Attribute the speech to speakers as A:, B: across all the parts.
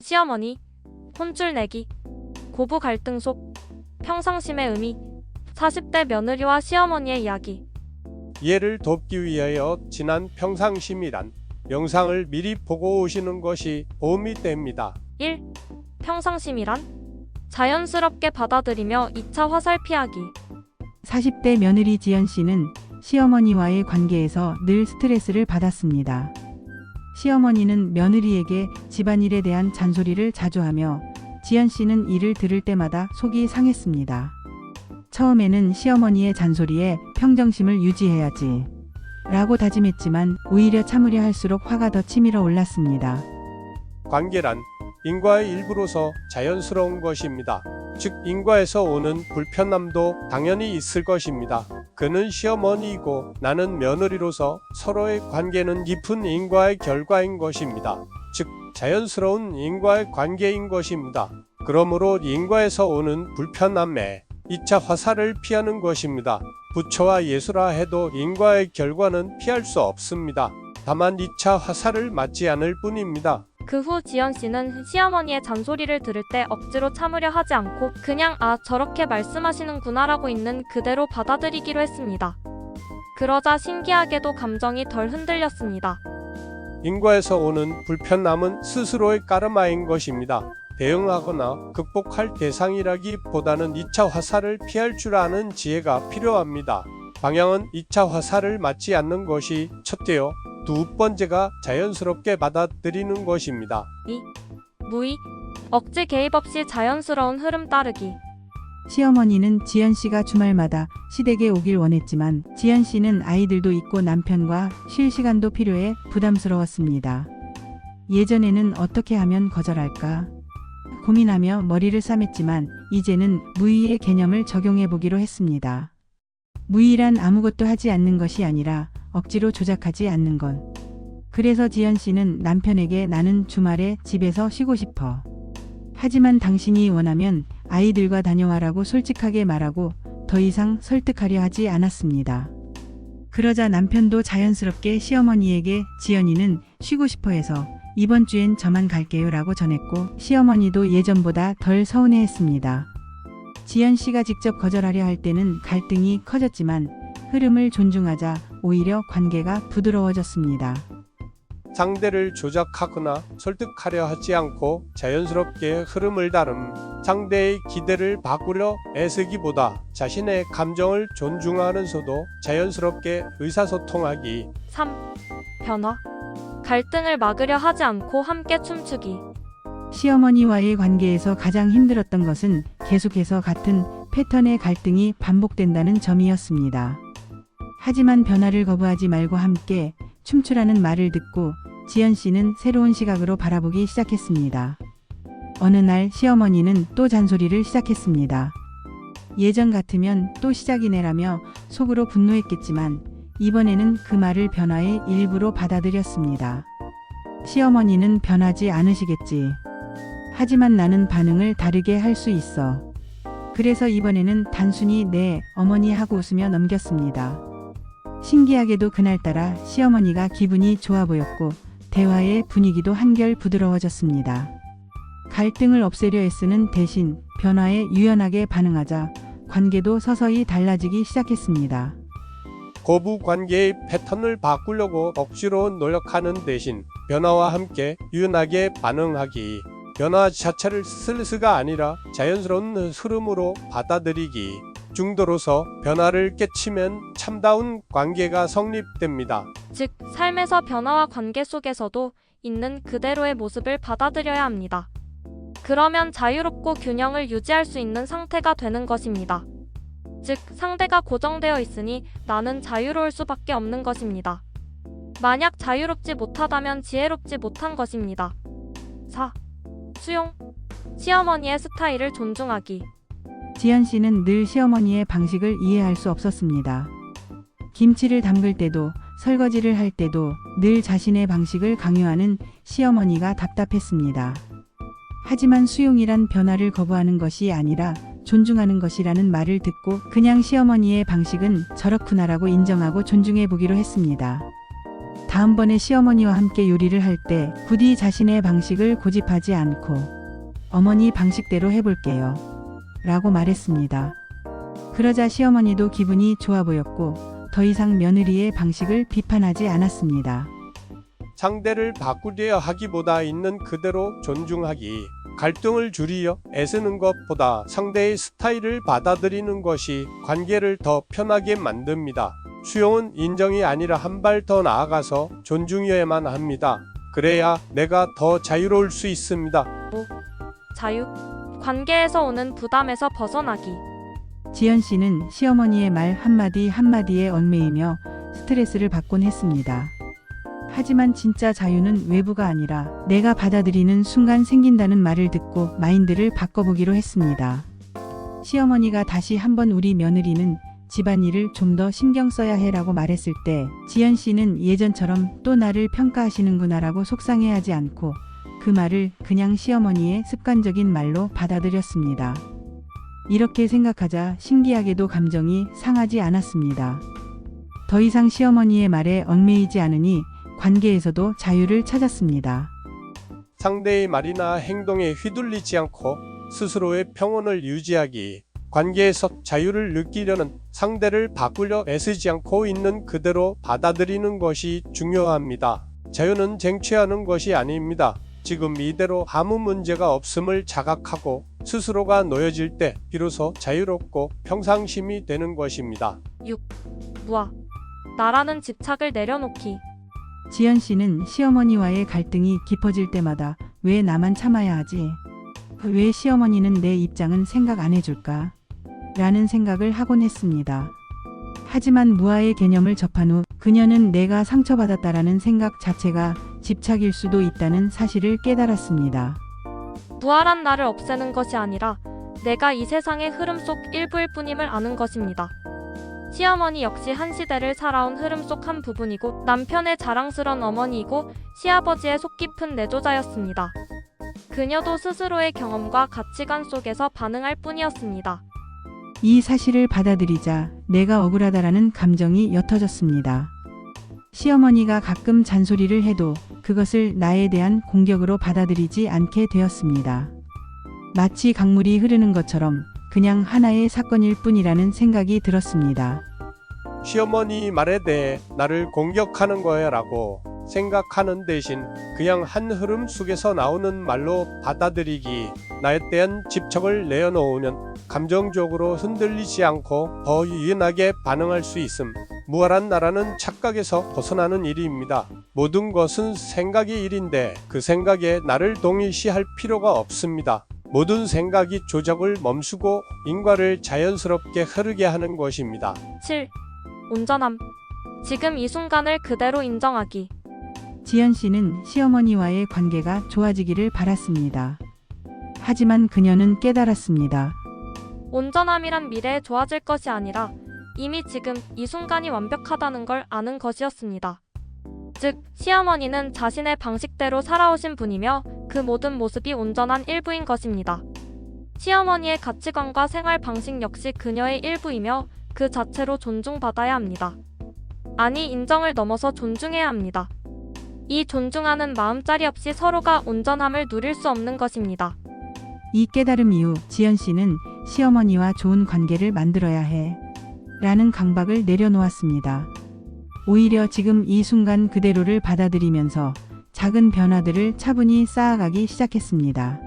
A: 시어머니, 혼쭐 내기, 고부 갈등 속 평상심의 의미, 40대 며느리와 시어머니의 이야기.
B: 이해를 돕기 위하여 지난 평상심이란 영상을 미리 보고 오시는 것이 도움이 됩니다.
A: 1. 평상심이란 자연스럽게 받아들이며 2차 화살 피하기.
C: 40대 며느리 지연 씨는 시어머니와의 관계에서 늘 스트레스를 받았습니다. 시어머니는 며느리에게 집안일에 대한 잔소리를 자주 하며 지연 씨는 이를 들을 때마다 속이 상했습니다. 처음에는 시어머니의 잔소리에 평정심을 유지해야지 라고 다짐했지만 오히려 참으려 할수록 화가 더 치밀어 올랐습니다.
B: 관계란 인과의 일부로서 자연스러운 것입니다. 즉 인과에서 오는 불편함도 당연히 있을 것입니다. 그는 시어머니이고 나는 며느리로서 서로의 관계는 깊은 인과의 결과인 것입니다. 즉 자연스러운 인과의 관계인 것입니다. 그러므로 인과에서 오는 불편함에 2차 화살을 피하는 것입니다. 부처와 예수라 해도 인과의 결과는 피할 수 없습니다. 다만 2차 화살을 맞지 않을 뿐입니다.
A: 그 후 지연 씨는 시어머니의 잔소리를 들을 때 억지로 참으려 하지 않고 그냥 저렇게 말씀하시는구나라고 있는 그대로 받아들이기로 했습니다. 그러자 신기하게도 감정이 덜 흔들렸습니다.
B: 인과에서 오는 불편함은 스스로의 까르마인 것입니다. 대응하거나 극복할 대상이라기보다는 2차 화살을 피할 줄 아는 지혜가 필요합니다. 방향은 2차 화살을 맞지 않는 것이 첫째요. 두 번째가 자연스럽게 받아들이는 것입니다.
A: 2. 무의, 억지 개입 없이 자연스러운 흐름 따르기.
C: 시어머니는 지연 씨가 주말마다 시댁에 오길 원했지만 지연 씨는 아이들도 있고 남편과 쉴 시간도 필요해 부담스러웠습니다. 예전에는 어떻게 하면 거절할까 고민하며 머리를 싸맸지만 이제는 무의의 개념을 적용해 보기로 했습니다. 무의란 아무것도 하지 않는 것이 아니라 억지로 조작하지 않는 것. 그래서 지연 씨는 남편에게 나는 주말에 집에서 쉬고 싶어. 하지만 당신이 원하면 아이들과 다녀와라고 솔직하게 말하고 더 이상 설득하려 하지 않았습니다. 그러자 남편도 자연스럽게 시어머니에게 지연이는 쉬고 싶어 해서 이번 주엔 저만 갈게요 라고 전했고 시어머니도 예전보다 덜 서운해했습니다. 지연 씨가 직접 거절하려 할 때는 갈등이 커졌지만 흐름을 존중하자 오히려 관계가 부드러워졌습니다.
B: 상대를 조작하거나 설득하려 하지 않고 자연스럽게 흐름을 다름, 상대의 기대를 바꾸려 애쓰기보다 자신의 감정을 존중하면서도 자연스럽게 의사소통하기.
A: 3. 변화, 갈등을 막으려 하지 않고 함께 춤추기.
C: 시어머니와의 관계에서 가장 힘들었던 것은 계속해서 같은 패턴의 갈등이 반복된다는 점이었습니다. 하지만 변화를 거부하지 말고 함께 춤추라는 말을 듣고 지연 씨는 새로운 시각으로 바라보기 시작했습니다. 어느 날 시어머니는 또 잔소리를 시작했습니다. 예전 같으면 또 시작이네라며 속으로 분노했겠지만 이번에는 그 말을 변화의 일부로 받아들였습니다. 시어머니는 변하지 않으시겠지. 하지만 나는 반응을 다르게 할 수 있어. 그래서 이번에는 단순히 네, 어머니 하고 웃으며 넘겼습니다. 신기하게도 그날따라 시어머니가 기분이 좋아 보였고 대화의 분위기도 한결 부드러워졌습니다. 갈등을 없애려 애쓰는 대신 변화에 유연하게 반응하자 관계도 서서히 달라지기 시작했습니다.
B: 고부 관계의 패턴을 바꾸려고 억지로 노력하는 대신 변화와 함께 유연하게 반응하기. 변화 자체를 스트레스가 아니라 자연스러운 흐름으로 받아들이기. 중도로서 변화를 깨치면 참다운 관계가 성립됩니다.
A: 즉, 삶에서 변화와 관계 속에서도 있는 그대로의 모습을 받아들여야 합니다. 그러면 자유롭고 균형을 유지할 수 있는 상태가 되는 것입니다. 즉, 상대가 고정되어 있으니 나는 자유로울 수밖에 없는 것입니다. 만약 자유롭지 못하다면 지혜롭지 못한 것입니다. 4. 수용, 시어머니의 스타일을 존중하기.
C: 지연 씨는 늘 시어머니의 방식을 이해할 수 없었습니다. 김치를 담글 때도 설거지를 할 때도 늘 자신의 방식을 강요하는 시어머니가 답답했습니다. 하지만 수용이란 변화를 거부하는 것이 아니라 존중하는 것이라는 말을 듣고 그냥 시어머니의 방식은 저렇구나라고 인정하고 존중해 보기로 했습니다. 다음번에 시어머니와 함께 요리를 할 때 부디 자신의 방식을 고집하지 않고 어머니 방식대로 해볼게요. 라고 말했습니다. 그러자 시어머니도 기분이 좋아 보였고 더 이상 며느리의 방식을 비판하지 않았습니다.
B: 상대를 바꾸려 하기보다 있는 그대로 존중하기. 갈등을 줄이려 애쓰는 것보다 상대의 스타일을 받아들이는 것이 관계를 더 편하게 만듭니다. 수용은 인정이 아니라 한 발 더 나아가서 존중해야만 합니다. 그래야 내가 더 자유로울 수 있습니다.
A: 자유. 관계에서 오는 부담에서 벗어나기.
C: 지연 씨는 시어머니의 말 한마디 한마디에 얽매이며 스트레스를 받곤 했습니다. 하지만 진짜 자유는 외부가 아니라 내가 받아들이는 순간 생긴다는 말을 듣고 마인드를 바꿔보기로 했습니다. 시어머니가 다시 한번 우리 며느리는 집안일을 좀 더 신경 써야 해라고 말했을 때 지연 씨는 예전처럼 또 나를 평가하시는구나라고 속상해하지 않고 그 말을 그냥 시어머니의 습관적인 말로 받아들였습니다. 이렇게 생각하자 신기하게도 감정이 상하지 않았습니다. 더 이상 시어머니의 말에 얽매이지 않으니 관계에서도 자유를 찾았습니다.
B: 상대의 말이나 행동에 휘둘리지 않고 스스로의 평온을 유지하기. 관계에서 자유를 느끼려는 상대를 바꾸려 애쓰지 않고 있는 그대로 받아들이는 것이 중요합니다. 자유는 쟁취하는 것이 아닙니다. 지금 이대로 아무 문제가 없음을 자각하고 스스로가 놓여질 때 비로소 자유롭고 평상심이 되는 것입니다.
A: 6. 무아. 나라는 집착을 내려놓기.
C: 지연 씨는 시어머니와의 갈등이 깊어질 때마다 왜 나만 참아야 하지? 왜 시어머니는 내 입장은 생각 안 해줄까? 라는 생각을 하곤 했습니다. 하지만 무아의 개념을 접한 후 그녀는 내가 상처받았다라는 생각 자체가 집착일 수도 있다는 사실을 깨달았습니다.
A: 무아란 나를 없애는 것이 아니라 내가 이 세상의 흐름 속 일부일 뿐임을 아는 것입니다. 시어머니 역시 한 시대를 살아온 흐름 속 한 부분이고 남편의 자랑스런 어머니이고 시아버지의 속 깊은 내조자였습니다. 그녀도 스스로의 경험과 가치관 속에서 반응할 뿐이었습니다.
C: 이 사실을 받아들이자 내가 억울하다라는 감정이 옅어졌습니다. 시어머니가 가끔 잔소리를 해도 그것을 나에 대한 공격으로 받아들이지 않게 되었습니다. 마치 강물이 흐르는 것처럼 그냥 하나의 사건일 뿐이라는 생각이 들었습니다.
B: 시어머니 말에 대해 나를 공격하는 거야 라고 생각하는 대신 그냥 한 흐름 속에서 나오는 말로 받아들이기. 나에 대한 집착을 내어놓으면 감정적으로 흔들리지 않고 더 유연하게 반응할 수 있음. 무아란 나라는 착각에서 벗어나는 일입니다. 모든 것은 생각의 일인데 그 생각에 나를 동일시할 필요가 없습니다. 모든 생각이 조작을 멈추고 인과를 자연스럽게 흐르게 하는 것입니다.
A: 7. 온전함. 지금 이 순간을 그대로 인정하기.
C: 지연 씨는 시어머니와의 관계가 좋아지기를 바랐습니다. 하지만 그녀는 깨달았습니다.
A: 온전함이란 미래에 좋아질 것이 아니라 이미 지금 이 순간이 완벽하다는 걸 아는 것이었습니다. 즉, 시어머니는 자신의 방식대로 살아오신 분이며 그 모든 모습이 온전한 일부인 것입니다. 시어머니의 가치관과 생활 방식 역시 그녀의 일부이며 그 자체로 존중받아야 합니다. 아니, 인정을 넘어서 존중해야 합니다. 이 존중하는 마음자리 없이 서로가 온전함을 누릴 수 없는 것입니다.
C: 이 깨달음 이후 지연 씨는 시어머니와 좋은 관계를 만들어야 해 라는 강박을 내려놓았습니다. 오히려 지금 이 순간 그대로를 받아들이면서 작은 변화들을 차분히 쌓아가기 시작했습니다.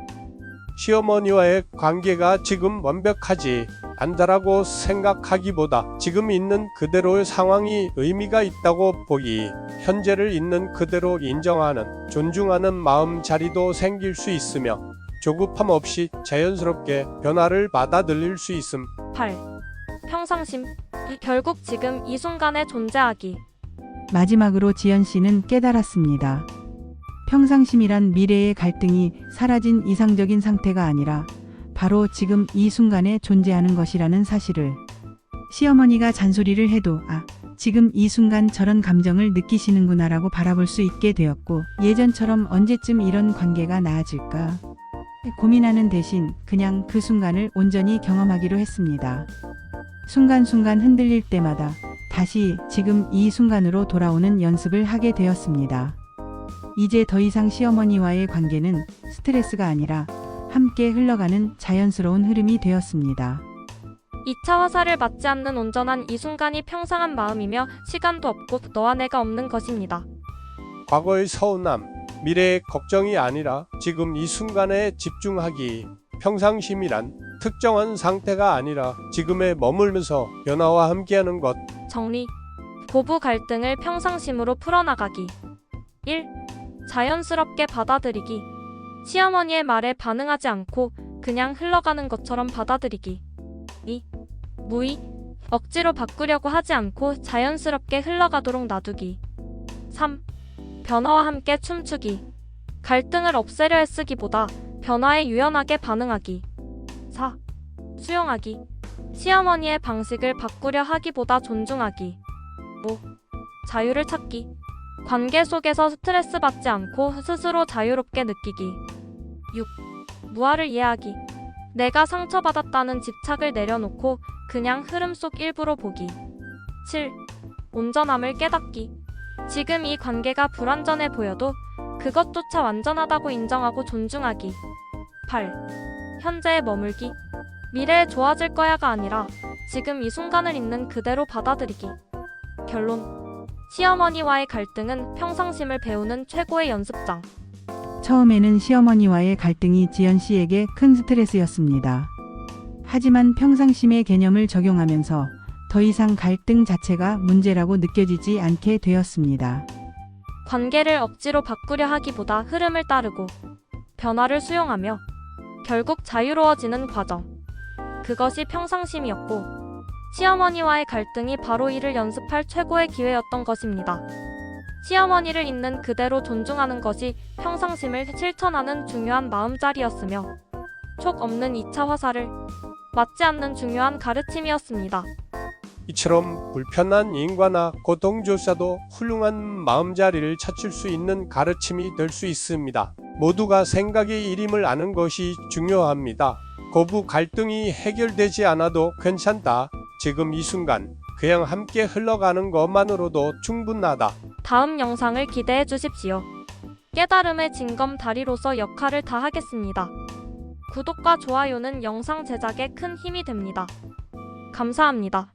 B: 시어머니와의 관계가 지금 완벽하지 않다라고 생각하기보다 지금 있는 그대로의 상황이 의미가 있다고 보기, 현재를 있는 그대로 인정하는, 존중하는 마음 자리도 생길 수 있으며 조급함 없이 자연스럽게 변화를 받아들일 수 있음.
A: 8. 평상심. 결국 지금 이 순간에 존재하기.
C: 마지막으로 지연 씨는 깨달았습니다. 평상심이란 미래의 갈등이 사라진 이상적인 상태가 아니라 바로 지금 이 순간에 존재하는 것이라는 사실을. 시어머니가 잔소리를 해도 지금 이 순간 저런 감정을 느끼시는구나라고 바라볼 수 있게 되었고, 예전처럼 언제쯤 이런 관계가 나아질까 고민하는 대신 그냥 그 순간을 온전히 경험하기로 했습니다. 순간순간 흔들릴 때마다 다시 지금 이 순간으로 돌아오는 연습을 하게 되었습니다. 이제 더 이상 시어머니와의 관계는 스트레스가 아니라 함께 흘러가는 자연스러운 흐름이 되었습니다.
A: 2차 화살을 맞지 않는 온전한 이 순간이 평상한 마음이며 시간도 없고 너와 내가 없는 것입니다.
B: 과거의 서운함, 미래의 걱정이 아니라 지금 이 순간에 집중하기. 평상심이란 특정한 상태가 아니라 지금에 머물면서 변화와 함께하는 것.
A: 정리. 고부 갈등을 평상심으로 풀어나가기. 1. 자연스럽게 받아들이기. 시어머니의 말에 반응하지 않고 그냥 흘러가는 것처럼 받아들이기. 2. 무의. 억지로 바꾸려고 하지 않고 자연스럽게 흘러가도록 놔두기. 3. 변화와 함께 춤추기. 갈등을 없애려 애쓰기보다 변화에 유연하게 반응하기. 4. 수용하기. 시어머니의 방식을 바꾸려 하기보다 존중하기. 5. 자유를 찾기. 관계 속에서 스트레스 받지 않고 스스로 자유롭게 느끼기. 6. 무아를 이해하기. 내가 상처받았다는 집착을 내려놓고 그냥 흐름 속 일부로 보기. 7. 온전함을 깨닫기. 지금 이 관계가 불완전해 보여도 그것조차 완전하다고 인정하고 존중하기. 8. 현재에 머물기. 미래에 좋아질 거야가 아니라 지금 이 순간을 있는 그대로 받아들이기. 결론. 시어머니와의 갈등은 평상심을 배우는 최고의 연습장.
C: 처음에는 시어머니와의 갈등이 지연 씨에게 큰 스트레스였습니다. 하지만 평상심의 개념을 적용하면서 더 이상 갈등 자체가 문제라고 느껴지지 않게 되었습니다.
A: 관계를 억지로 바꾸려 하기보다 흐름을 따르고 변화를 수용하며 결국 자유로워지는 과정. 그것이 평상심이었고 시어머니와의 갈등이 바로 이를 연습할 최고의 기회였던 것입니다. 시어머니를 있는 그대로 존중하는 것이 평상심을 실천하는 중요한 마음자리였으며 촉 없는 2차 화살을 맞지 않는 중요한 가르침이었습니다.
B: 이처럼 불편한 인과나 고통조차도 훌륭한 마음자리를 찾을 수 있는 가르침이 될 수 있습니다. 모두가 생각의 일임을 아는 것이 중요합니다. 고부 갈등이 해결되지 않아도 괜찮다. 지금 이 순간 그냥 함께 흘러가는 것만으로도 충분하다.
A: 다음 영상을 기대해 주십시오. 깨달음의 징검다리로서 역할을 다하겠습니다. 구독과 좋아요는 영상 제작에 큰 힘이 됩니다. 감사합니다.